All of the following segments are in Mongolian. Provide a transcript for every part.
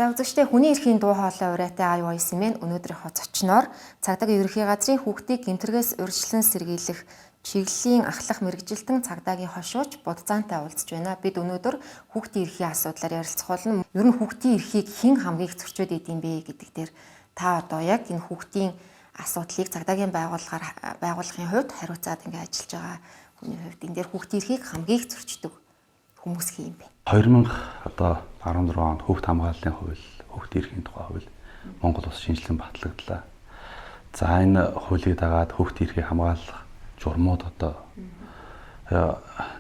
За үзэгчдээ хүний эрхийн дуу хоолой урайтай IOS мэн өнөөдрийнхөө зочноор Цагдаагийн ерөнхий газрын хүүхдийг гэмтэргээс урьдчилан сэргийлэх чиглэлийн ахлах мэргэжилтэн Цагдаагийн хошууч Будзаантай уулзж байна. Бид өнөөдөр хүүхдийн эрхийн асуудлаар ярилцах болно. Ер нь хүүхдийн эрхийг хэн хамгийн их зөрчөөд идэм бэ гэдэг дээр та одоо яг энэ хүүхдийн асуудлыг Цагдаагийн байгууллагын хувьд хариуцаад ингээд ажиллаж байгаа хүний хувьд энэ дээр хүүхдийн эрхийг хамгийн их зөрчдөг хүмүүс хин юм бэ? 2014 онд хүүхд хамгааллын хууль, хүүхдийн эрхийн тухай хууль Монгол улс шинжилэн батлагдлаа. За энэ хуулийг дагаад хүүхдийн эрхийг хамгаалах журмууд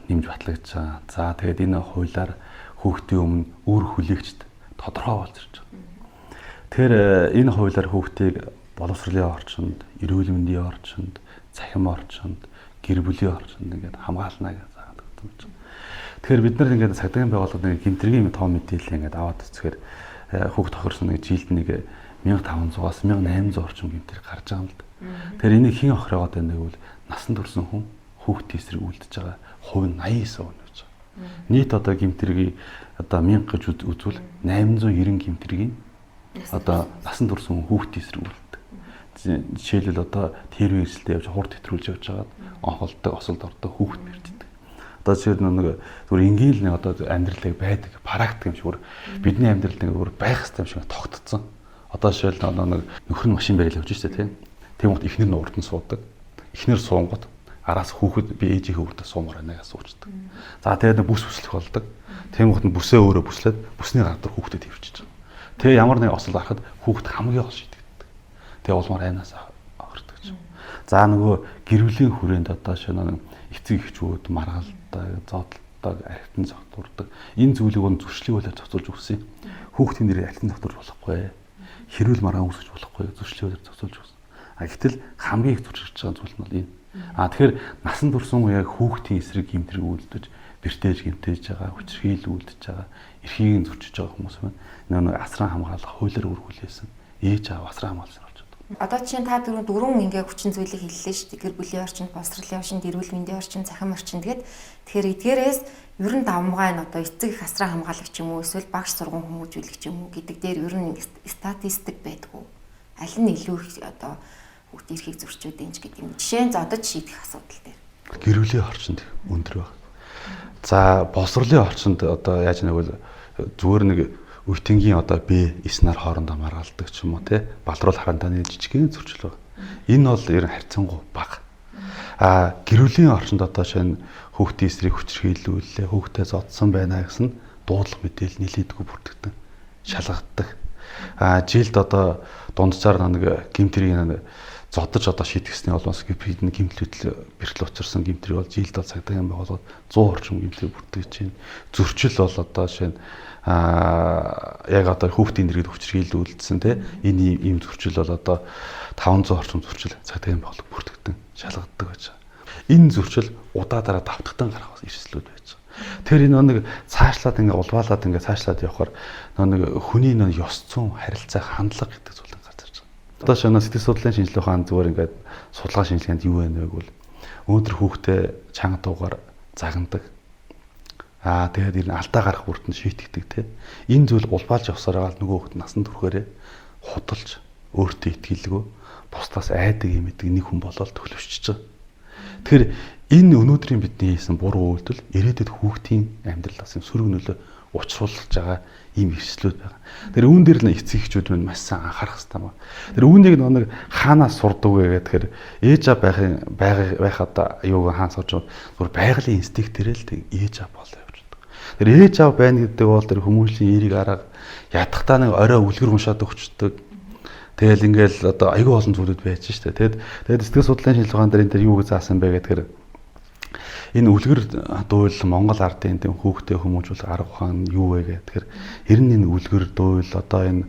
нэмж батлагдж байгаа. За тэгээд энэ хуулиар хүүхдийн өмнө үр хүлээгчд тодорхой болж ирж байгаа. Тэгэхээр энэ хуулиар хүүхдийг боловсролын орчинд, эрүүл мэндийн орчинд, цахим орчинд, гэр бүлийн орчинд ингээд хамгаална гэж заадаг юм чинь. Тэгэхээр бид нар ингээд Цагдаагийн байгууллагын гэмтрийн том мэдээлэл ингээд аваад үзэхээр хүүхд тохирсон нэг жилд нэг 1500-аас 1800 орчим гэмтрийг гарч байгаа юм л да. Тэгэхээр энийг хэн охироод байна гэвэл насан турш хүн хүүхдийн эсрэг үлдэж байгаа хувь нь 89% гэж байгаа. Нийт гэмтрийг 1000 гэж үзвэл 890 гэмтрийг насан турш хүн хүүхдийн эсрэг үлддэг. Жишээлбэл тэрвийн эрсдэлтэй явж хурд хэтрүүлж явж байгаад онхолдог, осолд ордог хүүхд мэрддэг. Жишээл нэг зүгээр ингээл нэг амьдралыг байдаг практик юм шиг бидний амьдралд нэг байх хэрэгтэй юм шиг тогтцсон. Жишээл нэг нөхөр нь машин барил явж штэ тийм. Тэгмэд эхнэр нь урд нь суудаг. Эхнэр суунгууд араас хүүхэд би ээжийн хөвгөдө суумаар байна гэж суучдаг. За тэгээд бүс бүслэх болдог. Тэгмэд нь бүсээ өөрөө бүслээд бүсний гар дээр хүүхдэд хөвчиж байгаа. Тэгээ ямар нэг осол гарахад хүүхэд хамгийн гол шийдэгддэг. Тэгээ улмаар айнаас ордог ч. За нөгөө гэр бүлийн хүрээнд шинэ эцэг эхчүүд маргалдаг, зодтолдог, архитын зогтурдаг. Энэ зүйлийг зөрчлийг болоод зохицуулж өгсөн. Хүүхдийн нэрээр архитын зогтурж болохгүй. Хэрүүл маргаан үүсгэж болохгүй. Зөрчлийг болоод зохицуулж өгсөн. Гэтэл хамгийн их зөрчиж байгаа зүйл нь бол энэ. Тэгэхээр насан туршсан яг хүүхдийн эсрэг гэмтрэг үйлдэж, бэртээж гэмтээж байгаа, хүчрхийл үйлдэж байгаа, эрхийг зөрчиж байгаа хүмүүс байна. Нэг асран хамгаалах хуулиар үргэлжлүүлсэн. Ээж аав асран хамгаалсан. Одоо чинь та дөрөв ингээ хүчин зүйлийг хэллээ шүү дээ. Гэр бүлийн орчинд, боловсролын орчинд, эрүүл мэндийн орчинд, цахим орчинд тэгээд тэгэхээр эдгээрээс ер нь давмгай нь эцэг их асран хамгаалагч юм уу эсвэл багш сургууль хүмүүжүүлэгч юм уу гэдэг дээр ер нь статистик байдгүй. Аль нь илүү их хүүхдийн эрхийг зөрчөөд энэ ч гэдэг юм. Жишээ нь зодож шийдэх асуудал дээр. Гэр бүлийн орчинд өндөр байна. За боловсролын орчинд яаж нэгвэл зүгээр нэг үйтэнгийн B9 нар хоорондоо маргалдаг ч юм уу тий балруул хараантаны жижигхэн зөрчил байна. Энэ бол ер нь харьцангуй бага. Гэр бүлийн орчинд шинэ хүүхдийн эсрэг хүчрхийлүүлээ, хүүхдээ зодсон байна гэсэн дуудлага мэдээлэл нэлээдгүй бүрдэгдэн шалгагддаг. Жилд дунджаар нэг гэмтрийг зодож шийтгэсний олоос бидний гэмтлэл бэрхэл учирсан гэмтрийг бол жилд Цагдаагийн байгууллагад 100 орчим гэмтлэг бүртгэж байна. Зөрчил бол шинэ яг хүүхдийн нэрийг хүчрхийлүүлсэн тий энэ ийм зөрчил бол 500 орчим зөрчил Цагдаагийн байгууллага бүртгэгдэн шалгагддаг байж байгаа. Энэ зөрчил удаа дараа давтагтан гарах эрсдлүүд байж байгаа. Тэгэхээр энэ нэг цаашлаад улбаалаад цаашлаад явхаар нэг хүний ёс зүйн харилцаа хандлага гэдэг зүйл гарч ирж байгаа. Шинэ сэтгэл судлалын шинжилгээ ухаан зүгээр судалгаа шинжилгээнд юу вэ гэвэл өнөөдөр хүүхдээ чанга дуугаар загнадаг. Тэгээд энэ алдаа гарах бүртэн шийтгдэг тий. Энэ зүйл улбаалж явсараа нөгөө хүүхэд насан туршээрээ худалж өөртөө итгэлгүй бусдаас айдаг юм гэдэг нэг хүн болоод төлөвшөж байгаа. Тэгэхээр энэ өнөөдрийн бидний хийсэн буруу үйлдэл ирээдүйд хүүхдийн амьдралаас сөрөг нөлөө учруулж байгаа ийм эрсдлүүд байгаа. Тэр үүн дээр нь эцэг эхчүүд минь маш сайн анхаарах хэрэгтэй байна. Тэр үүнийг нэг хаанаас сурдаг вэ гэхээр ээж аав байхад аюуг хаан сурч зүгээр байгалийн инстинктээр л ээж аав болоо явж байгаа. Тэр ээж аав байна гэдэг бол тэр хүмүүжлийн эерэг арга ядахтаа нэг орой үлгэр уншаад өгчдөг. Тэгэл аюу олон зүйлүүд байж штэ. Тэгээд сэтгэл судлалын шинжилгээнд энэ дээр юу гэж заасан бэ гэхээр энэ үлгэр дуйл Монгол ардын хүүхдээ хүмүүжүүлэх арга ухаан юу вэ гэхээр ер нь энэ үлгэр дуйл энэ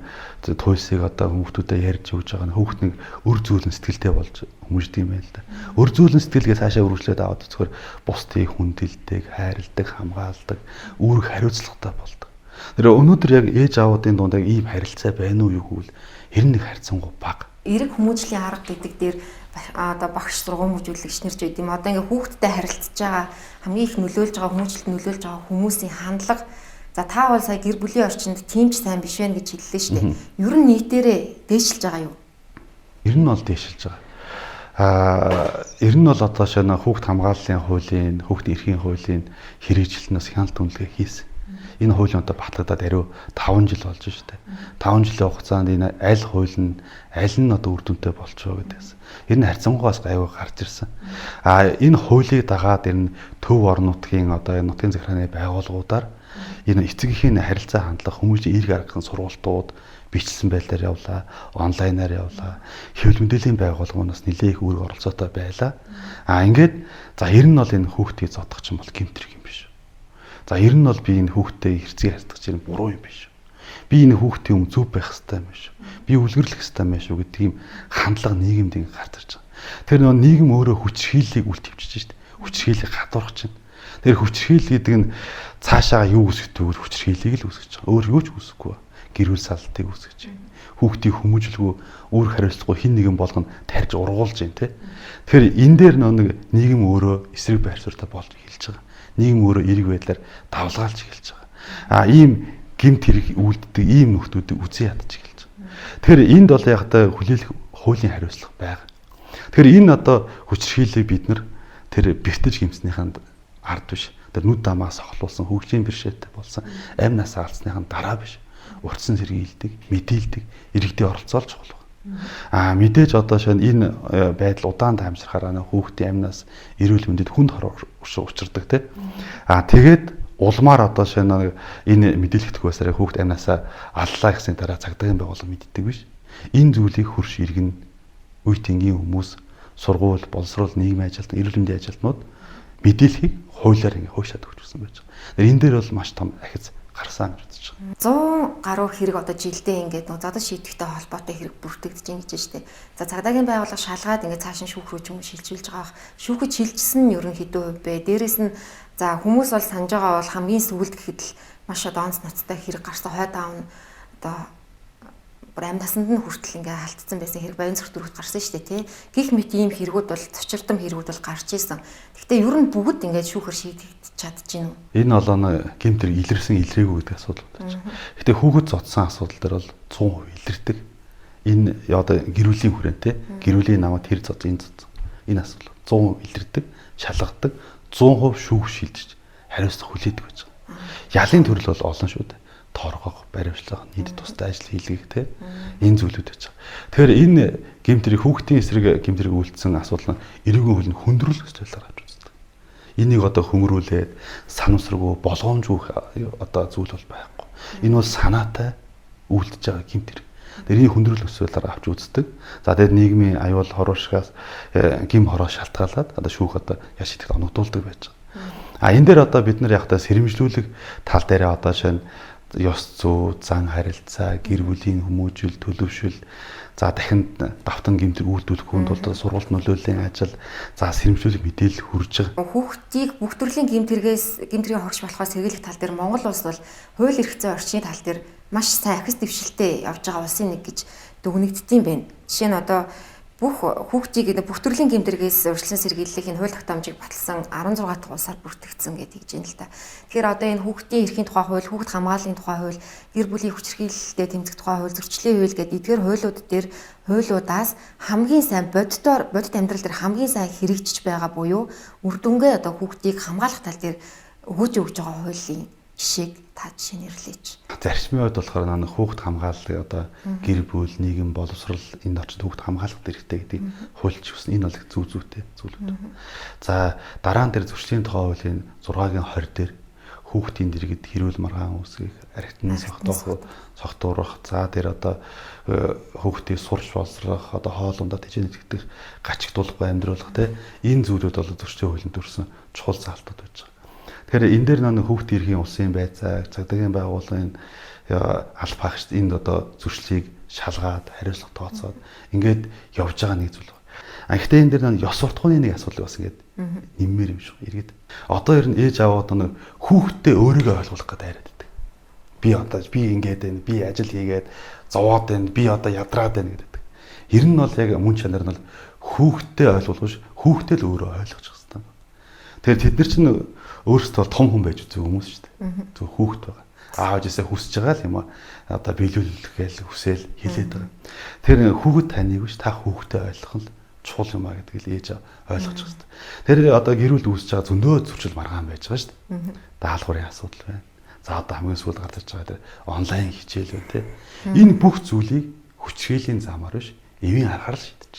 туйлсыг хүүхдүүдэд ярьж өгж байгаа хүүхд нэг өр зүүлэн сэтгэлтэй болж хүмүүждэг юм байна л да. Өр зүүлэн сэтгэлгээ цаашаа үргэлжлээд аваад үзэхээр бусдыг хүндэлдэг, хайрладаг, хамгаалдаг, үүрэг хариуцлагатай болдог. Тэр өнөөдөр яг ээж аавуудын дунд яг ийм харилцаа байна уу юу гэвэл ер нь нэг харьцангуй бага. Эрэг хүмүүжлийн арга гэдэг дээр багш сургууль хүмүүжүүлэгч нар ч байд юм. Хүүхдтэй харилцаж байгаа хамгийн их нөлөөлж байгаа хүмүүжлэлд нөлөөлж байгаа хүмүүсийн хандлага За та бол сая гэр бүлийн орчинд тийм ч сайн биш байх гэж хэллээ шүү дээ. Ер нь нийтээрээ дээшилж байгаа юу? Ер нь бол дээшилж байгаа. Ер нь бол одоо шинэ хүүхд хамгааллын хуулийн, хүүхдийн эрхийн хуулийн хэрэгжилтнээс хяналт үнэлгээ хийсэн. Энэ хуулийн одоо батлагдаад ариу 5 жил болж шүү дээ. 5 жилийн хугацаанд энэ аль хууль нь одоо үр дүнтэй болчихоо гэдэгс. Ер нь харьцангуйгаас гайгүй гарч ирсэн. Энэ хуулийг дагаад энэ төв орон нутгийн одоо энэ нутгийн захиргааны байгууллагуудаар энэ эцэгхийн харилцаа хандлах хүмүүсийн эрг аргын сургалтууд бичлсэн байдлаар явлаа, онлайнаар явлаа. Хэвлэл мэдээллийн байгууллагуудаас нэлээх үүрэг оролцоотой байлаа. Ингээд за ер нь бол энэ хүүхдийг зодох чинь бол гэмтрэг юм биш. За ер нь бол би энэ хүүхдтэй хэрцгий харьцах чинь буруу юм биш. Би энэ хүүхдийн өмнө зөв байх хэрэгтэй юм биш. Би үлгэрлэх хэрэгтэй юм биш үү гэдэг ийм хандлага нийгэмд ингэ гарч ирж байгаа. Тэр нөгөө нийгэм өөрөө хүчрхийллийг үлтгэвчиж шít. Хүчрхийллийг хадуурах чинь. Тэр хүчрхийлэл гэдэг нь цаашаа юу үүсгэдэг хүчрхийллийг л үүсгэж байгаа. Өөр юу ч үүсэхгүй. Гэр бүл салтыг үүсгэж байна. Хүүхдийг хүмүүжлгүй өөр хариуцлагагүй хин нэгэн болгоно тарьж ургуулж байна те. Тэгэхээр энэ дээр нэг нийгэм өөрөө эсрэг байр суурьтай болж эхэлж байгаа. Нийгэм өөрөө эрэг байдлаар давлгаалж эхэлж байгаа. Ийм гэмт хэрэг үлддэг ийм нөхдүүдийг үзэн ядаж эхэлж байгаа. Тэгэхээр энд бол яг та хүлээлх хуулийн хариуцлага байгаа. Тэгэхээр энэ одоо хүчрхийллийг бид нар тэр бэртэж гэмснийхэн ард биш. Тэр нүд дамаас сохлуулсан хөгжлийн бэршээтэй болсон амь нас алдсныхан дараа биш. Урдсан сэргийлдэг, мэдээлдэг, иргэдийн оролцоолж чухал байна. Мэдээж одоо шинэ энэ байдал удаан таамжрахаараа хүүхдийн амнаас эрүүл мэндэд хүнд учирдаг те. Тэгээд улмаар одоо шинэ энэ мэдээлэгдэх байсараа хүүхд амнаасаа аллаа гэсэн дараа цагдаагийн байгууллага мэддэг биш. Энэ зүйлийг хурш иргэн үе тэнгийн хүмүүс, сургууль, боловсрол, нийгмийн ажилтан, эрүүл мэндийн ажилтнууд мэдээллийг хуулиар ингэ хуушаад өгч гсэн байж байгаа. Энэ дээр бол маш том ахиц гарсан гэж үзэж байгаа. 100 гаруй хэрэг одоо жилдээ ингээд зодод шийдэхтэй холбоотой хэрэг бүртгэгдэж байна гэж штэ. За цагдаагийн байгууллага шалгаад ингээд цааш нь шүүх рүү ч юм шилжүүлж байгаа. Шүүхэд шилжсэн нь ерөн хэдэн хувь бэ? Дээрээс нь за хүмүүс бол санаж байгаа бол хамгийн сүүлд гэхэд л маш одоо онц ноцтой хэрэг гарсан хойд аав нь одоо бүр амь насанд нь хүртэл ингээ халтцсан байсан хэрэг баян зүрх дөрөвт гарсан шүү дээ тий. Гэх мэт ийм хэрэгүүд бол цочирдом хэрэгүүд бол гарч ирсэн. Гэхдээ ер нь бүгд ингээ шүүхэр шийдэгдэж чадчихэв үү? Энэ бол гэмтэр илэрсэн илрээгүй гэдэг асуудал байна. Гэхдээ хүүхэд зодсон асуудал дээр бол 100% илэрдэг. Энэ одоо гэрүүлийн хүрээнд тий. Гэрүүлийн намайг тэр зодсон энэ зодсон. Энэ асуудал 100% илэрдэг, шалгадаг, 100% шүүх шилжиж хариуцлага хүлээдэг байж байгаа. Ялын төрөл бол олон шүү дээ. Торгох, баримтлах, нийт тустай ажил хийлгэх те энэ зүйлүүд байж байгаа. Тэгэхээр энэ гэмтрийг хүүхдийн эсрэг гэмтрийг үйлдсэн асуудал нь эрүүгийн хөлн хөндрүүлэх зүйлээр гарч үздэг. Энийг одоо хөмрүүлээд санамсаргүй болгоомжгүй одоо зүйл бол байхгүй. Энэ бол санаатай үйлдэж байгаа гэмтэр. Тэрийг хөндрүүлэх зүйлээр авч үздэг. За тэгээд нийгмийн аюул хороошгоос гим хороо шалтгаалаад одоо шүүх одоо яш итгэх оногдуулдаг байж байгаа. Энэ дээр одоо бид нар яг та сэрэмжлүүлэх тал дээр одоо шинэ ёс зүй, зан харилцаа, гэр бүлийн хүмүүжил, төлөвшил, за дахин давтан гэмтэр үйлдвэрлэх хүнд бол сургалт нөлөөллийн ажил, за сэрэмжлүүлэх мэдээлэл хүрж байгаа. Хүүхдийг бүх төрлийн гэмтрийн хогш болохоос сэргийлэх тал дээр Монгол улс бол хууль эрх зүйн орчны тал дээр маш сайн ахис дэвшилтэй явж байгаа улсын нэг гэж дүгнэгддэм байна. Жишээ нь одоо бүх хүүхдийг бүх төрлийн гэмтрээс урьдчилан сэргийлэх энэ хууль тогтоомжийг баталсан 16 дахь улсаар бүртгэгдсэн гэдэг юм л та. Тэгэхээр одоо энэ хүүхдийн эрхийн тухай хууль, хүүхд хамгааллын тухай хууль, гэр бүлийн хүчирхийлэлтэй тэмцэх тухай хууль, зөрчлийн хууль гэдэг эдгээр хуулиудаас хамгийн сайн бодит амьдрал дээр хамгийн сайн хэрэгжиж байгаа буюу үр дүнгээ одоо хүүхдийг хамгаалах тал дээр өгөөж байгаа хуулийн жишээг та жишээ нэрлэж. Зарчмын хувьд болохоор хүүхд хамгааллыг одоо гэр бүл, нийгэм, боловсрол энэ орчинд хүүхд хамгаалах хэрэгтэй гэдэг хуульч хүснэ. Энэ бол зөв зүйтэй зүйлүүд. За дараа нь тэр зөрчлийн тухай хуулийн 6-гийн 20 дээр хүүхдийн дэргэд хэрүүл маргаан үүсгэх, архитны согтуурах, за тэр одоо хүүхдийг сурч боловсрох, одоо хоолундаа тэжээнд итгэдэг, гачигдуулахгүй амьдруулах те энэ зүйлүүд бол зөрчлийн хуулинд төрсэн чухал заалтууд байж байгаа. Тэгэхээр энэ дээр нэг хүүхдийн эрхийн улсын байцааг, цагдаагийн байгууллагын аль багш энд одоо зөрчлийг шалгаад, хариуцлага тооцоод ингээд явж байгаа нэг зүйл байна. Гэхдээ энэ дээр ёс суртахууны нэг асуудал бас ингээд нэммээр юм шиг иргэд. Одоо ер нь ээж аваад нэг хүүхдтэй өөрийгөө ойлгуулах гэдэг хайраад байдаг. Би ингээд байна, би ажил хийгээд зовоод байна, би одоо ядраад байна гэдэг. Ер нь бол яг мөн чанар нь хүүхдтэй ойлгуулж, хүүхдтэй л өөрөө ойлгож байгаа юм. Тэгэхээр тэд нар чинь өөрсдөө том хүн байж үзэх хүмүүс шүү дээ. Зөв хүүхэд байгаа. аав ээжээсээ хүсэж байгаа л юм аа одоо биелүүлэх гээл хүсэл хэлээд байгаа. Тэр хүүхэд таныг биш та хүүхдээ ойлгох нь чухал юм аа гэдгийг л ээж ойлгож байгаа шүү дээ. Тэр одоо гэр бүл үүсэж байгаа зөндөө зөрчил маргаан байж байгаа шүү дээ. Даалгаврын асуудал байна. За одоо хамгийн сүүлд гарч ирж байгаа тэр онлайн хичээл байна те. Энэ бүх зүйлийг хүчрхийллийн замаар биш эвийн аргаар л шийдэж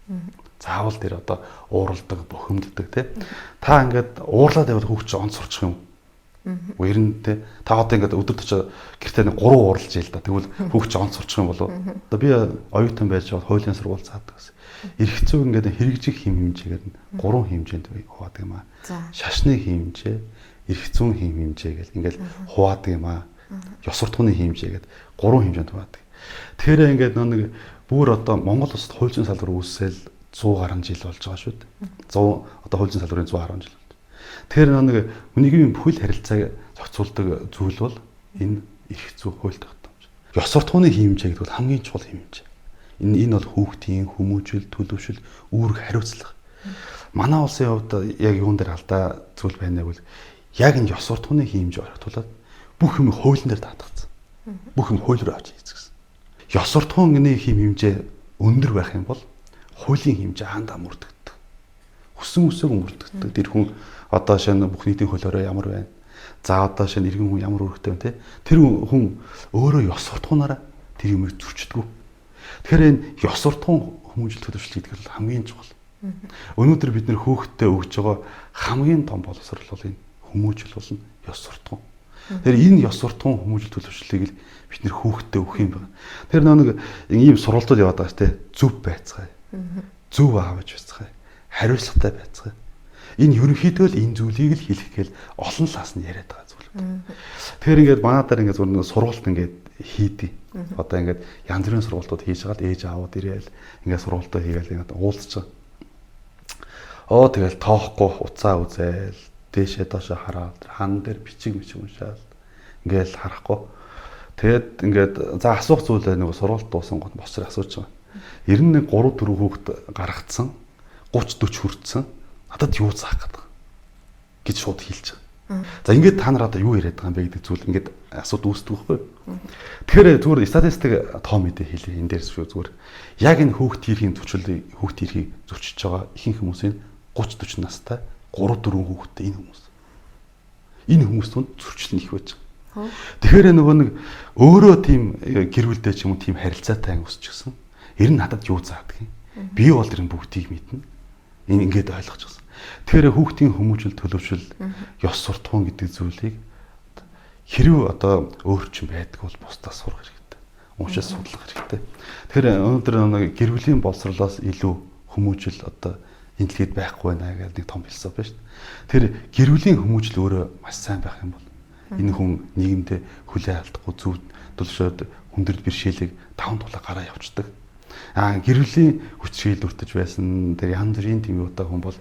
байгаа. Заавал тэр одоо ууралдаг, бухимддаг те. Та ингээд уурлаад явал хүүхд чинь онц сурчих юм. Ер нь те. Та одоо ингээд өдөрт очиж гэртээ 3 ууралж ийл да. Тэгвэл хүүхд чинь онц сурчих юм болов. Одоо би оюутан байж байгаа хуулийн сургууль цаадаг гэсэн. Ирэх зүй ингээд хэрэгжих хэм хэмжээгээр нь 3 хэмжээнд хуваадаг юм аа. Шашны хэмжээ, эрх зүйн хэм хэмжээ гэл ингээд хуваадаг юм аа. Ёс суртахууны хэмжээ гэд 3 хэмжээнд хуваадаг. Тэгэхээр ингээд нэг бүр одоо Монгол улсад хуулийн салбар үүсэл 100 гаруй жил болж байгаа шүү дээ. 100 одоо хуулийн салбарын 100 гаруй жил. Тэгэхээр нэг үнэгийн бүхэл харилцааг зохицуулдаг зүйл бол энэ эрх зүй хууль тогтоомж. Ёс суртахууны хэмжээ гэдэг бол хамгийн чухал хэмжээ. Энэ бол хүүхдийн хүмүүжил, төлөвшил, үүрэг хариуцлага. Манай улсын хувьд яг юун дээр алдаа зүйл байна гэвэл яг энэ ёс суртахууны хэмжээ орхитуулаад бүх юм хуулийн дээр даатгацсан. Бүх юм хууль руу авч хийцгэсэн. Ёс суртахууны хэмжээ өндөр байх юм бол хуулийн хэмжээ хаандаа мөрдөгддөг. Хүссэн үсээг мөрдөгддөг. Тэр хүн одоо шинэ бүх нийтийн хуулиороо ямар байна? За одоо шинэ иргэн хүн ямар үүрэгтэй байна те? Тэр хүн өөрөө ёс суртахуунаараа тэр юмыг зөрчдөг. Тэгэхээр энэ ёс суртахуун хүмүүжил төлөвшлөл гэдэг нь хамгийн чухал. Өнөөдөр бид нэр хөөхтөд өгж байгаа хамгийн том боловсрол бол энэ хүмүүжил болно ёс суртахуун. Тэгэхээр энэ ёс суртахуун хүмүүжил төлөвшлөлийг л бид нэр хөөхтөд өгөх юм байна. Тэр нэг ийм сурвалжууд яваад байгаа тест зөв байцгаая. Зөв аавж байцгаая. Хариуцлагатай байцгаая. Энэ ерөнхийдөө л энэ зүйлийг л хэлэх гээл олон талаас нь яриад байгаа зүйл. Тэгэхээр ингээд манайдаар ингээд зур сургалт ингээд хийдэг. Одоо ингээд янз бүрийн сургалтууд хийж байгаа л ээж аавууд ирээл ингээд сургалтаа хийгээл ингээд уулзчих. Тэгэл тоохгүй уцаа үзээл дээшээ доошоо хараад хан дээр бичиг уншаал ингээл харахгүй. Тэгэд ингээд за асуух зүйлээ нэг сургалт дуусан гот босроо асууж байгаа. 91 3 4 хүүхэд гаргацсан 30 40 хүртсэн надад юу заах гэдэг гэж шууд хэлж байгаа. За ингээд та нар одоо юу яриад байгаа юм бэ гэдэг зүйл ингээд асууд үүсдэг байхгүй. Тэгэхээр зүгээр статистик тоо мэдээ хэлээ энэ дээрс шүү зүгээр. Яг энэ хүүхд ирхийн зөрчилийг хүүхд ирхийг зөрчиж байгаа ихэнх хүмүүсийн 30 40 настай 3 4 хүүхэдтэй энэ хүмүүс. Энэ хүмүүс түнд зөрчил их байж байгаа. Тэгэхээр нөгөө нэг өөрөө тийм гэр бүлдээ ч юм уу тийм харилцаатай өсчихсэн. Ер нь надад юу заадаг юм. Би бол тэр бүгдийг мэднэ. Энэ ингээд ойлгож байгаа. Тэгэхээр хүүхдийн хүмүүжил төлөвшил ёс суртахуун гэдэг зүйлийг хэрв одоо өөрчлөн байдаг бол бусдаас сурах хэрэгтэй. Уншиж судлах хэрэгтэй. Тэгэхээр өнөөдөр нэг гэр бүлийн боловсролоос илүү хүмүүжил одоо энэ дэлхийд байхгүй байна гэдэг нэг том философи шүү дээ. Тэр гэр бүлийн хүмүүжил өөрөө маш сайн байх юм бол энэ хүн нийгэмдээ хүлээн авдаггүй зөв төлөвшөөд хүндрэл бэрхшээлийг таван тулаа гараа явуулдаг. Гэр бүлийн хүч шийдвэртэж байсан тэр янз бүрийн тийм удаа хүн бол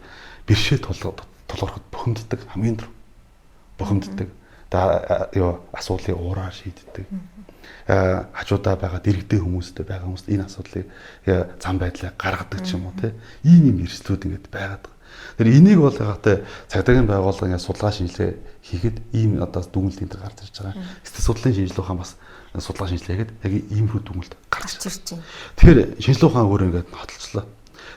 бэрхшээ тулгархад бухимддаг хамгийн дөрөв. Бухимддаг. Асуудлыг уураар шийддэг. Хажуудаа байгаа дэрэгдээ хүмүүстэй байгаа хүмүүст энэ асуудлыг зам байдлаа гаргадаг ч юм уу те. Ийм эрсдлүүд ингээд байгаад. Тэр энийг бол хаатай цагдаагийн байгууллага ингээд судалгаа шинжилгээ хийхэд ийм одоо дүгнэлт энэ төр гарч ирж байгаа. Эсвэл судлалын шинжилгээ ухаан бас судалгаа шинжилгээ хийгээд яг иймэрхүү дүгнэлт гарч ирж байна. Тэгэхээр шинжилгээ ухаан өөрөө ингээд хотолцлоо.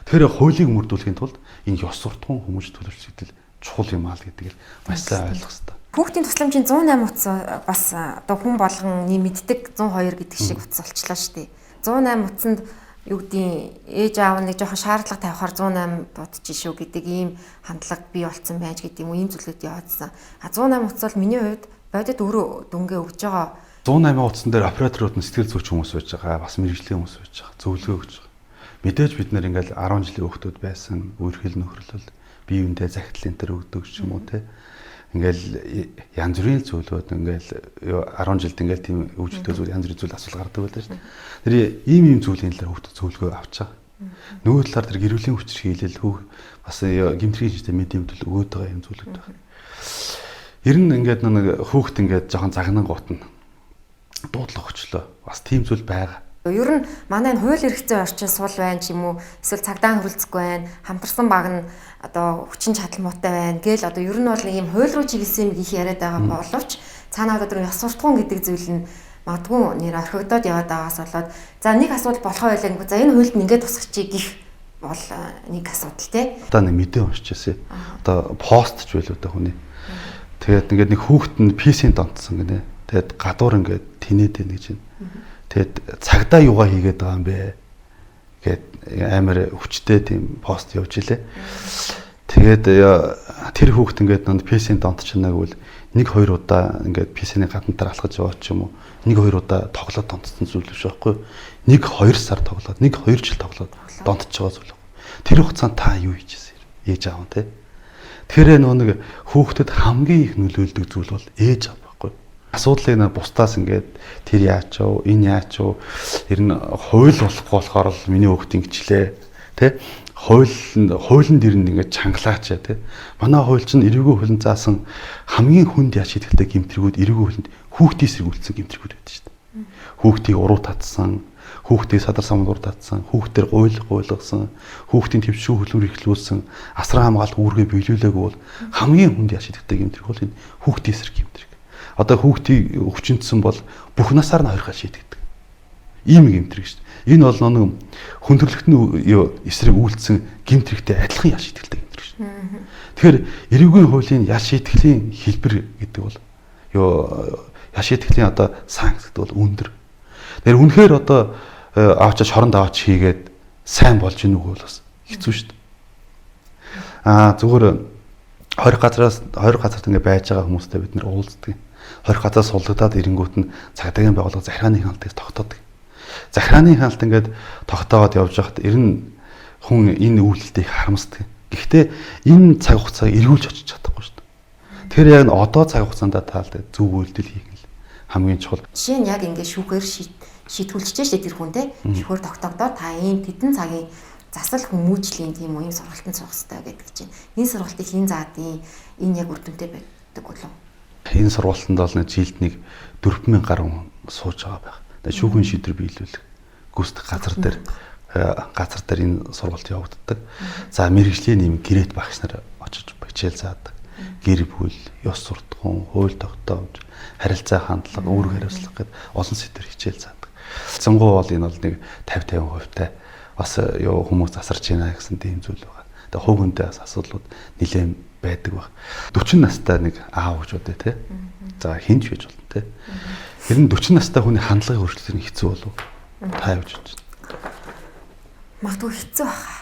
Тэгэхээр хуулийг мөрдүүлэхийн тулд энэ ёс суртахуун хүмүүжил төлөвлөлт чухал юм аа л гэдгийг маш сайн ойлгох хэрэгтэй. Хүүхдийн тусламжийн 108 утас бас одоо хүн болгон мэддэг 102 гэдэг шиг утас болчлаа шүү дээ. 108 утсанд юу гэдгийг ээж аав нэг жоохон шаардлага тавихаар 108 дуудчих шүү гэдэг ийм хандлага бий болсон байж гэдэг юм уу ийм зүйлүүд яваадсан. 108 утас бол миний хувьд бодит өөрөө дөнгөө өгж байгаа. 108 утсан дээр операторууд нь сэтгэл зүйч хүмүүс байж байгаа, бас мэрэгжлийн хүмүүс байж байгаа, зөвлөгөө өгч байгаа. Мэдээж бид нэр ингээл 10 жилийн хүүхдүүд байсан, үерхэл нөхрөлөл, бие биендээ захидал энэ төр өгдөг ч юм уу те. Ингээл янз бүрийн зүйлүүд ингээл 10 жилд ингээл тийм өвчтөй зүйл янз бүрийн зүйл асуул гардаг байлаа шүү дээ. Тэр ийм зүйлийн талаар хүүхдэд зөвлөгөө авч байгаа. Нөгөө талаар тэр гэр бүлийн хүч хийлэл бас гэмтрийн шинжтэй мэдээ мэдл өгөөд байгаа юм зүйлүүд байна. Ер нь ингээд нэг хүүхд ингээд жоохон загнан гутна. Дуудлага өчлөө. Бас тийм зүйл байгаа. Ер нь манай энэ хууль эрхцээ орчин сул байна ч юм уу эсвэл цагдаа хөрөлцөхгүй байна хамтарсан баг нь одоо хүчин чадал муутай байна гээл одоо ер нь бол ийм хууль руу чиглэсэн юм их яриад байгаа боловч цаанаа одоо ёс суртахуун гэдэг зүйл нь магадгүй нэр орхигдоод яваад байгаас болоод за нэг асуудал болохоо байлаа. За энэ хуульд ингээд тусахчий гих бол нэг асуудал тий. Одоо нэг мэдээ уншижсэн. Одоо постч байлуу та хүний. Тэгээд ингээд нэг хүүхэд нь PC-нд донтсон гинэ. Тэгээд гадуур ингээд тинээд байна гэж байна. Тэгээд цагдаа юугаа хийгээд байгаа юм бэ? Гэт амар хүчтэй тийм пост явж илээ. Тэгээд тэр хүүхэд ингээд PC-нд донтчихнаа гэвэл 1-2 удаа ингээд PC-ний гаднаар алхаж яваад ч юм уу 1-2 удаа тоглоод донтсон зүйл биш байхгүй юу? 1-2 сар тоглоод 1-2 жил тоглоод донтож байгаа зүйл. Тэр хугацаанд та юу хийжсэн? Ээж аав те. Тэгэхээр нэг хүүхдэд хамгийн их нөлөөлдөг зүйл бол ээж аав байхгүй юу? Асуудлыг бусдаас ингээд тэр яач вэ? Энэ яач вэ? Ер нь хууль болохгүй болохоор л миний хүүхд ингэчлээ те. Хуулинд ирнэ ингээд чангалаач те. Манай хууль чинь эрүүгийн хуулийн заасан хамгийн хүнд яач шийдэлтэй гэмтрэгүүд эрүүгийн хуулинд хүүхдээс сэргүүлсэн гэмтрэгүүд байдаг шүү дээ. Хүүхдийг уруу татсан, хүүхдийг садар самдуур татсан, хүүхдээр гуйлгасан, хүүхдийн төвшин хөлөөр ихлүүлсэн, асран хамгаалалт үүргээ биелүүлээгүй бол хамгийн хүнд яач шийдэлтэй гэмтрэг бол энэ хүүхдийн эсрэг гэмтрэг. Одоо хүүхдийг өвчнөдсөн бол бүх насаар нь хоёрхан шийдэгдэг. Ийм гэмтрэг шүү дээ. Энэ бол нэг хүндрэлтний эсрэг үйлдсэн гэмтрэгтэй адилхан яач шийдэлтэй гэмтрэг шүү дээ. Тэгэхээр эрүүгийн хуулийн яач шийдэхлийн хэлбэр гэдэг бол яач шийдэхлийн одоо санкц гэдэг бол өндөр. Тэгэхээр үнэхээр одоо авч шоронд аваач хийгээд сайн болж ийнүг бол бас хэцүү шүү дээ. Зүгээр 20 газарт ингэ байж байгаа хүмүүстэй бид нэр уулздаг. 20 газар суллагдаад ирэнгүүт нь цагдаагийн байгууллага захиргааны хяналтыг тогтоодог. Захиргааны хяналт ингээд тогтоогоод явж байхад ер нь хүн энэ үйлдэлтэй их харамсдаг. Гэхдээ энэ цаг хугацааг эргүүлж очиж чадахгүй шүү дээ. Тэгэхээр яг одоо цаг хугацаанд таалд зөв үйлдэл хийх нь хамгийн чухал. Жишээ нь яг ингээд шүүхээр шийтгүүлчихэж штэ тэр хүн те. Шүүхээр тогтоогдоод та ийм тэдэн цагийн засал хүмүүжлийн тийм үеийн сургалтанд суух хэрэгтэй гэдэг чинь. Энэ сургалтыг хэн заадیں۔ Энэ яг үр дүнтэй байдаг болов. Энэ сургалтанд бол нэг жилд нэг 4,000 гаруй сууж байгаа байх. Шүүхийн шийдвэр биелүүлэх гүйцэтгэх газар дээр энэ сургалт явагддаг. За мэрэгжлийн нэм гэрээт багш нар очиж хичээл заадаг. Гэр бүл, ёс суртахуун, хууль тогтоомж, харилцаа хандлага, үүрэг хариуцлага гэд олон сэдвэр хичээл заадаг. Цэнгуу бол энэ бол нэг 50-50% та бас хүмүүс засарч байна гэсэн тийм зүйл байгаа. Тэгээ хувь хүндээ бас асуудлууд нэлээд байдаг баг. 40 настай нэг аав гэж бодъё те. За хинч гэж болно те. Тэр нь 40 настай хүний хандлагын өөрчлөлт нь хэцүү болов. Та явж байна. Магадгүй хэцүү баха.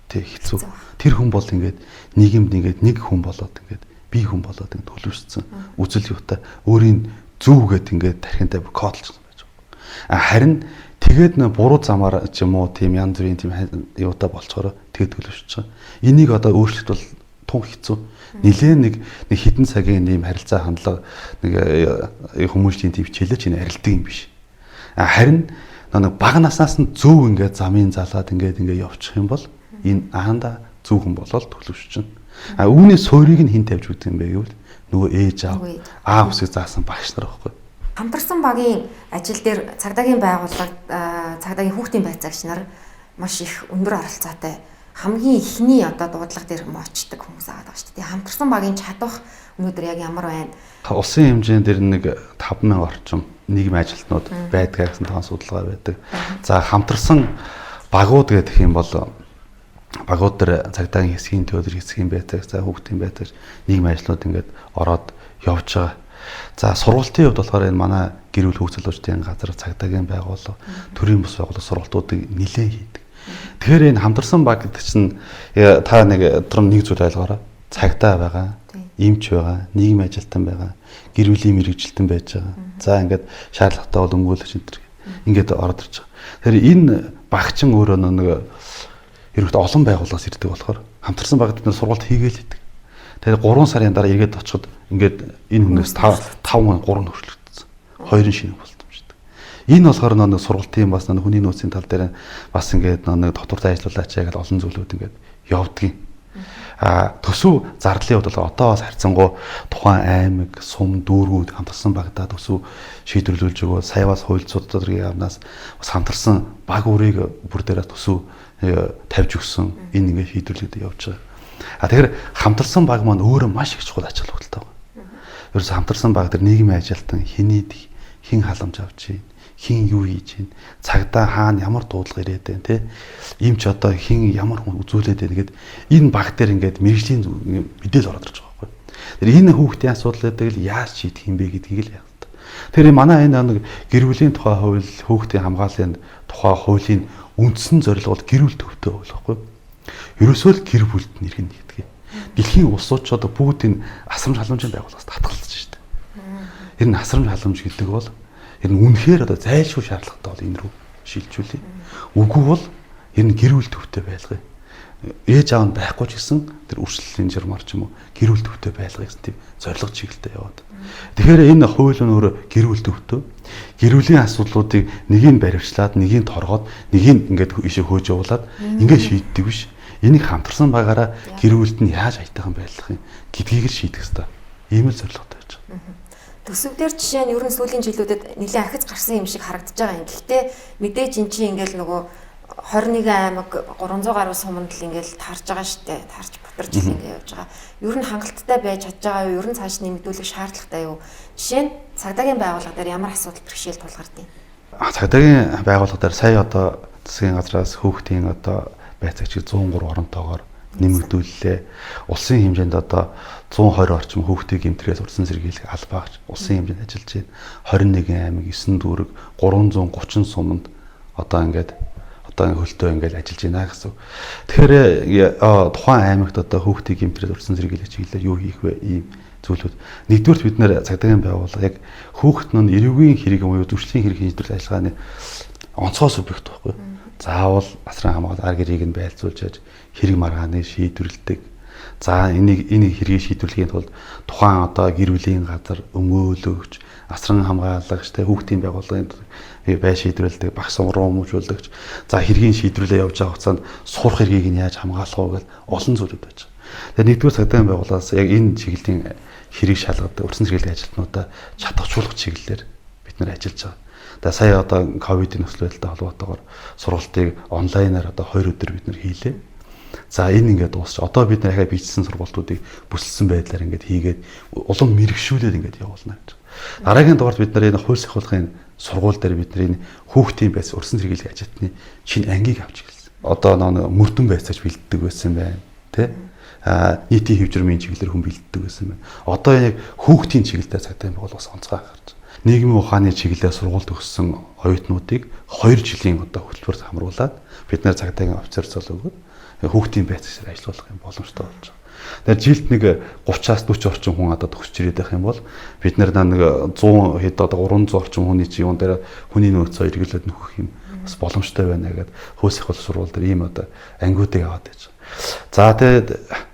Тэг хэцүү. Тэр хүн бол ингээд нийгэмд ингээд нэг хүн болоод ингээд би хүн болоод ингээд төлөвшсөн. Үзэл юутай өөрийн зөв гэд ингээд тархинтай кодлж байж байгаа. Харин тэгээд буруу замаар ч юм уу тийм янз бүрийн тийм юутай болцохоор тэгээд төлөвшөж байгаа. Энийг одоо өөрчлөлт бол тун хэцүү. Нилээн нэг хідэн цагийн ийм харилцаа хандлага нэг хүмүүжлийн тийм хичээлэж энэ арилдаг юм биш. Харин нэг бага наснаас нь зөв ингээд замын залаад ингээд явчих юм бол энэ аанда зөв хүн болоод төлөвшөж чинь. Үүний суурийг нь хэн тавьж өгдөг юм бэ гэвэл нөгөө ээж аав үсэг заасан багш нар байхгүй. Хамтарсан багийн ажил дээр цагдаагийн байгууллага цагдаагийн хүүхдийн байцаагч нар маш их өндөр оролцоотой хамгийн ихний одоо дуудлага дээр очдог хүмүүс аваад байгаа шүү дээ. Хамтарсан багийн чадвах өнөөдөр яг ямар байна? Улсын хэмжээнд дэр нэг 5,000 орчим нийгмийн ажилтнууд байдаг гэсэн тоон судалгаа байдаг. За хамтарсан багууд гэх юм бол багууд дээр цагдаагийн хэсгийн төлөв хэсгийн байцаагч, за хүүхдийн байцаагч, нийгмийн ажилтнууд ингээд ороод явж байгаа. За сургалтын хувьд болохоор энэ манай гэр бүл хөгжил зохиолын газар цагдаагийн байгууллага, төрийн бус байгууллага сургалтуудыг нэлээд хийдэг. Тэгэхээр энэ хамтарсан баг гэдэг чинь та нэг зүйл ойлгоорой. Цагдаа байгаа, эмч байгаа, нийгмийн ажилтан байгаа, гэр бүлийн мэрэгжилтэн байж байгаа. За ингээд шаардлагатай бол өмгөөлөгч энэ ингээд ороод ирж байгаа. Тэгэхээр энэ багчин өөрөө нэг ерөөд олон байгууллагаас ирдэг болохоор хамтарсан багт бид сургалт хийгээл идэг. Тэгээд 3 сарын дараа эргээд очиход ингээд энэ хүнээс 5 хүн 3 хөрчлөгдсөн. 2 шинэ болтомжтой. Энэ болохоор нэг сургалтын бас нэг хүний нөөцийн тал дээр бас ингээд нэг дотор ажиллуулаач яагаад олон зүйлүүд ингээд явдгийн. Төсөв зардлын хувьд бол одоо бас харьцангуй тухайн аймаг, сум, дүүргүүд хамтарсан багтаа төсөв шийдвэрлүүлж өгөө. Сая бас хууль судлалын яамнаас бас хамтарсан баг үрийг бүр дээрээ төсөв тавьж өгсөн. Энэ ингээд шийдвэрлэгдэж явж байгаа. Тэгэхээр хамтарсан баг маань өөрөө маш их чухал ач холбогдолтой байна. ерөөс хамтарсан баг дээр нийгмийн ажилтан хэн халамж авч байна, хэн юу хийж байна, цагдаа хаана ямар дуудлага ирээд байна те. Ийм ч одоо хэн ямар хүн үзүүлээд байна гэд энэ баг дээр ингээд мэрэгжлийн мэдээлэл ороод ирж байгаа байхгүй. Тэр энэ хүүхдийн асуудал гэдэг л яаж шийдэх юм бэ гэдгийг л яа. Тэр манай энэ гэр бүлийн тухай хууль, хүүхдийн хамгааллын тухай хуулийн үндсэн зорилго бол гэр бүл төвтэй хууль байхгүй. Ерөөсөө л гэр бүлд нэргэн нэгдэг. Дэлхийн улсууд ч одоо бүгд энэ асрамж халамжийн байгууллагаас татгалзаж шүү дээ. Энэ асрамж халамж гэдэг бол энэ үнэхээр одоо зайлшгүй шаардлагатай бол энэ рүү шилжүүлээ. Үгүй бол энэ гэр бүл төвтэй байлгая. Ээж аав нь байхгүй ч гэсэн тэр үржилтлийн жирмар ч юм уу гэр бүл төвтэй байлгая гэсэн тийм зорилго чиглэлтэй яваад. Тэгэхээр энэ хууль нь өөрөө гэр бүл төвтэй. Гэр бүлийн асуудлуудыг нэгийг баривчлаад, нэгийг торгоод, нэгийг ингээд ишээ хөөж явуулаад ингээд шийддэг биш. Энийг хамтарсан байгаараа гэр бүлд нь яаж аятайхан байлгах юм гэдгийг л шийдэх хэрэгтэй. Ийм л зорилготой байж байгаа. Төсөвдөр жишээ нь ер нь сүүлийн жилүүдэд нэлээд ахиц гарсан юм шиг харагдаж байгаа юм. Гэхдээ мэдээж эн чинь ингээл нөгөө 21 аймаг 300 гаруй суманд л ингээл таарж байгаа штэ. Таарч бутарч ингээл явж байгаа. Ер нь хангалттай байж чадж байгаа юу? Ер нь цааш нэмэгдүүлэх шаардлагатай юу? Жишээ нь цагдаагийн байгууллага дээр ямар асуудал бэрхшээл тулгардыг? Цагдаагийн байгууллага дээр сая одоо засгийн газраас хүүхдийн одоо байцаагчид 103 оронтойгоор нэмэгдүүллээ. Улсын хэмжээнд одоо 120 орчим хүүхдийн гэмтрээс урьдчилан сэргийлэх албаагч улсын хэмжээнд ажиллаж байна. 21 аймаг, 9 дүүрэг, 330 суманд одоо ингээд хөлтөө ингээд ажиллаж байна гэсэн. Тэгэхээр тухайн аймагт одоо хүүхдийн гэмтрээс урьдчилан сэргийлэх чиглэлээр юу хийх вэ? Ийм зүйлүүд. Нэгдүгээр бид нэр цагдаагийн байгууллага яг хүүхэд нь эрүүгийн хэрэг юм уу зөвшлийн хэрэг хийж дуртай ажиллагааны онцгой субъект байхгүй. Заавал асран хамгаалалт ар гэрийг нь байлзуулж хэрэг маргааны шийдвэрлэдэг. За энийг хэргийг шийдвэрлэхийн тулд тухайн одоо гэр бүлийн газар өмгөөлөгч, асран хамгаалагчтай хүүхдийн байгууллагын бай шийдвэрлэдэг, багш сургамжуулагч. За хэргийн шийдвэрлээ явж байгаа хугацаанд сурах хэргийг нь яаж хамгаалах вэ гэл олон зүйлүүд байж байгаа. Тэгэхээр нэгдүгээр цагдаагийн байгууллагаас яг энэ чиглэлийн хэрэг шалгадаг урьдчилан сэргийлэх ажилтнуудаа чадахжуулах чиглэлээр бид нар ажиллаж байгаа. Тэгээ сая одоо ковидын нөхцөл байдалтай холбоотойгоор сургалтыг онлайнаар одоо 2 өдөр бид нар хийлээ. За энэ ингээд дуусч одоо бид нар ахаа бичсэн сургалтуудыг бүсэлсэн байдлаар ингээд хийгээд улам мэрэгшүүлээд ингээд явуулна гэж. Дараагийн дугаард бид нар энэ хууль сахиулахын сургууль дээр бид нар энэ хүүхдийн байц урьдчилан сэргийлэх ажилтны шинэ ангийг авч ирсэн. Одоо нэг мөрдөн байцаач бэлддэг байсан байна, тэ? Нийтийн хэвжирмийн чиглэлээр хүн бэлддэг байсан байна. Одоо яг хүүхдийн чиглэлээр цагдаагийн байгууллагаас онцгой гарч нийгмийн ухааны чиглэлээр сургуульд өгсөн оюутнуудыг 2 жилийн одоо хөтөлбөрт хамруулад бид нэр цагдаагийн офицер цол өгөөд хүүхдийн байцаагчаар ажиллах юм боломжтой болж байгаа. Тэгэхээр жилд нэг 30-аас 40 орчим хүн одоо төгсч ирээд байх юм бол бид нар нэг 100 хэд одоо 300 орчим хүний чи юун дээр хүний нөөцөө эргэлээд нөхөх юм бас боломжтой байна гэдэг хөөс их сургууль дээр ийм одоо ангиудыг аваад байж байгаа. За тэгээд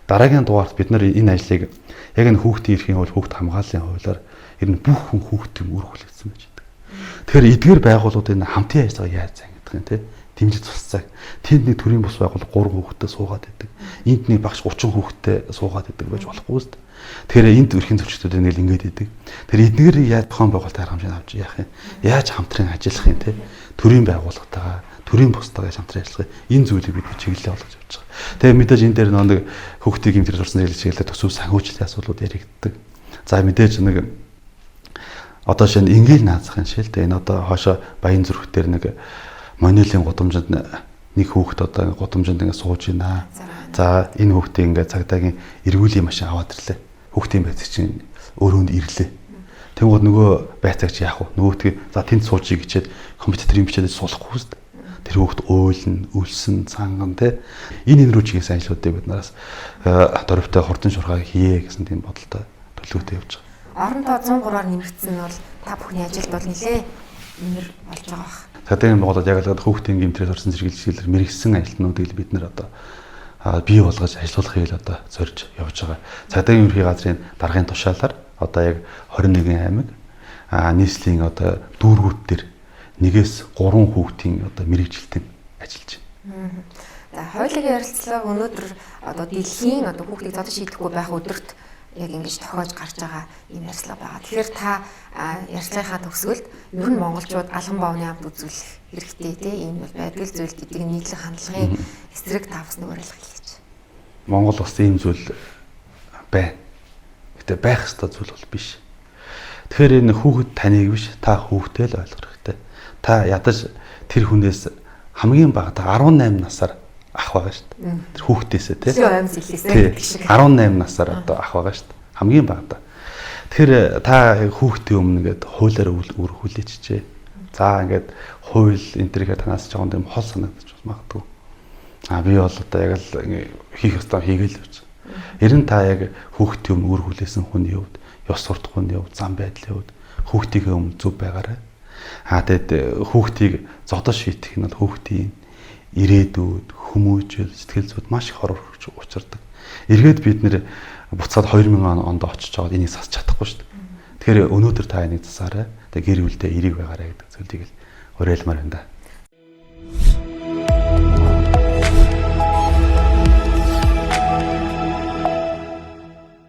дараагийн дугаарт бид нар энэ ажлыг яг энэ хүүхдийн эрхийн хууль, хүүхд хамгааллын хуулиар ер нь бүх хүн хүүхдийн үр хүлээсэн байж байгаа. Тэгэхээр эдгээр байгууллагууд энэ хамтын ажиллагаа яаж зангидах юм те? Дэмжиж тусцаа. Тэнд нэг төрийн бус байгууллага 3 хүүхэдтэй суугаад байдаг. Энд нэг багш 30 хүүхэдтэй суугаад байдаг байж болохгүй шүү дээ. Тэгэхээр энд өрхийн зөрчилтүүд нэг л ингэж идэг. Тэр эдгээрийг яаж тохон байгуулалтаар хамжин авч яах юм? Яаж хамтран ажиллах юм те? Төрийн байгууллагатайгаа, төрийн бустайгаа хамтран ажиллах энэ зүйлийг бид чиглэлээ олгож явж байгаа. Тэгээ мэдээж энэ дээр нэг хүүхдийн гэмтрээс орсон чиглэлээр төсөв санхүүжилтийн асуудлууд яригддаг. За мэдээж нэг одоо шинэ ингээл наазахын шилдэг. Энэ одоо хоошо Баян зүрх дээр нэг Монелийн гудамжинд нэг хүүхэд одоо гудамжинд ингэ сууж байна. За энэ хүүхдээ ингээ цагдаагийн эргүүлийн машин аваад ирлээ. Хүүхдийн байцаг чинь өрөөнд ирлээ. Тэнгууд нөгөө байцаагч яах вэ? Нөгөөдгөө за тэнд суужий гэчээд компьютерийн бичээд суулгахгүй шүү дээ. Тэр хүүхд уйлна, үлсэн, цанган те. Энэ рүү чиглэсэн ажлуудыг бид нараас дөрөвтэй хурдан шурхаа хийе гэсэн тийм бодолтой төлөвлөгөөтэй явж байгаа. Орон тоо 103-аар нэмэгдсэн нь бол та бүхний ажилд бол нэлээ нэмэр болж байгаа бах. Цагдаагийн байгууллагад яг л хүүхдийн гэмтрээс орсон сэргийлэлээр мэрэгсэн ажилтнуудыг бид нар одоо бий болгож ажиллуулахыг л одоо зорж явж байгаа. Цагдаагийн ерхий газрын даргын тушаалаар одоо яг 21 аймаг нийслэлийн одоо дүүргүүд дээр 1-3 хүүхдийн одоо мэрэгжилтэн ажиллаж байна. За хуулийн ярилцлага өнөөдөр одоо дэлхийн одоо хүүхдийг зодон шийдэхгүй байх өдөрт яг ингэж тохиож гарч байгаа юм ярьцлага байгаа. Тэгэхээр та ярьцлагынхаа төгсгөлд ер нь монголчууд алган боовны амт үзүүлэх хэрэгтэй тийм ийм бол байдгүй зүйл гэдгийг нийтлэг хандлагын эсрэг та бас нэг уриалга хэлж. Монгол бас ийм зүйл байна. Гэтэ байх ёстой зүйл бол биш. Тэгэхээр энэ хүүхэд таныг биш та хүүхдээ л ойлгох хэрэгтэй. Та ядаж тэр хүнээс хамгийн багадаа 18 насаар ах байгаа шүү дээ. Тэр хүүхдээсээ тий. Аимс илээсээ гэдэг шиг. 18 насаар одоо ах байгаа шүү дээ. Хамгийн багадаа. Тэгэхээр та хүүхдийн өмнө ингээд хуулиар үргэлжлэжээ. За ингээд хууль энэ төрхөө танаас жоохон юм хол санагдаж магадгүй. Би бол одоо яг л хийх ёстой хийгээл явж. Ер нь та яг хүүхдийн өмнө үргэлжлүүлсэн хүний хувьд, ёс суртахууны хувьд, зам байдлын хувьд хүүхдийн өмнө зөв байгаарай. Тэгээд хүүхдийг зодож шийтгэх нь бол хүүхдийн ирээдүйд, хүмүүжил, сэтгэл зүйд маш их хор учирдаг. Эргээд бид нэр буцаад 2000 онд очиж байгаа энийг сасч чадахгүй шүү дээ. Тэгэхээр өнөөдөр та энийг засаарай. Тэгээд гэр бүлдээ эрэг байгаарай гэдэг зүйлийг л уриалмаар байна да.